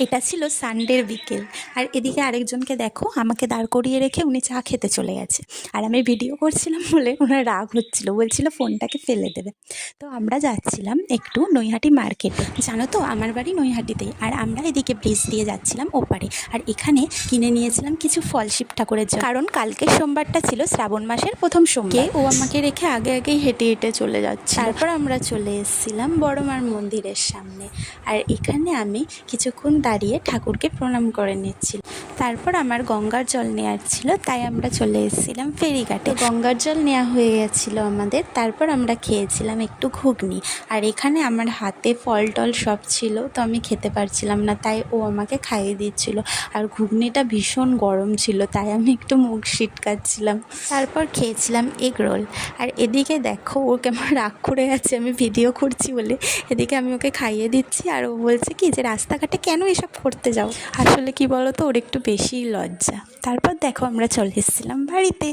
এটা ছিল সানডের বিকেল। আর এদিকে আরেকজনকে দেখো, আমাকে দাঁড় করিয়ে রেখে উনি চা খেতে চলে গেছে। আর আমি ভিডিও করছিলাম বলে ওনার রাগ হচ্ছিল, বলছিল ফোনটাকে ফেলে দেবে। তো আমরা যাচ্ছিলাম একটু নৈহাটি মার্কেটে। জানো তো আমার বাড়ি নৈহাটিতেই। আর আমরা এদিকে ব্রিজ দিয়ে যাচ্ছিলাম ওপারে। আর এখানে কিনে নিয়েছিলাম কিছু ফল শিব ঠাকুরের জন্য, কারণ কালকের সোমবারটা ছিল শ্রাবণ মাসের প্রথম সোমবার। ও আমাকে রেখে আগে আগেই হেঁটে হেঁটে চলে যাচ্ছে। তারপর আমরা চলে এসেছিলাম বড় মার মন্দিরের সামনে। আর এখানে আমি কিছুক্ষণ দাঁড়িয়ে ঠাকুরকে প্রণাম করে নিচ্ছিলাম। তারপর আমার গঙ্গার জল নেওয়ার ছিল, তাই আমরা চলে এসেছিলাম ফেরিঘাটে। গঙ্গার জল নেওয়া হয়ে গেছিলো আমাদের। তারপর আমরা খেয়েছিলাম একটু ঘুগনি। আর এখানে আমার হাতে ফল টল সব ছিল, তো আমি খেতে পারছিলাম না, তাই ও আমাকে খাইয়ে দিচ্ছিল। আর ঘুগনিটা ভীষণ গরম ছিল, তাই আমি একটু মুখ সিটকাচ্ছিলাম। তারপর খেয়েছিলাম এগ রোল। আর এদিকে দেখো, ও কেমন রাগ করে আছে আমি ভিডিও করছি বলে। এদিকে আমি ওকে খাইয়ে দিচ্ছি, আর ও বলছে কি যে রাস্তাঘাটে কেন এসব করতে যাও। আসলে কি বলো তো, ওর একটু বেশিই লজ্জা। তারপর দেখো আমরা চলে এসেছিলাম বাড়িতে।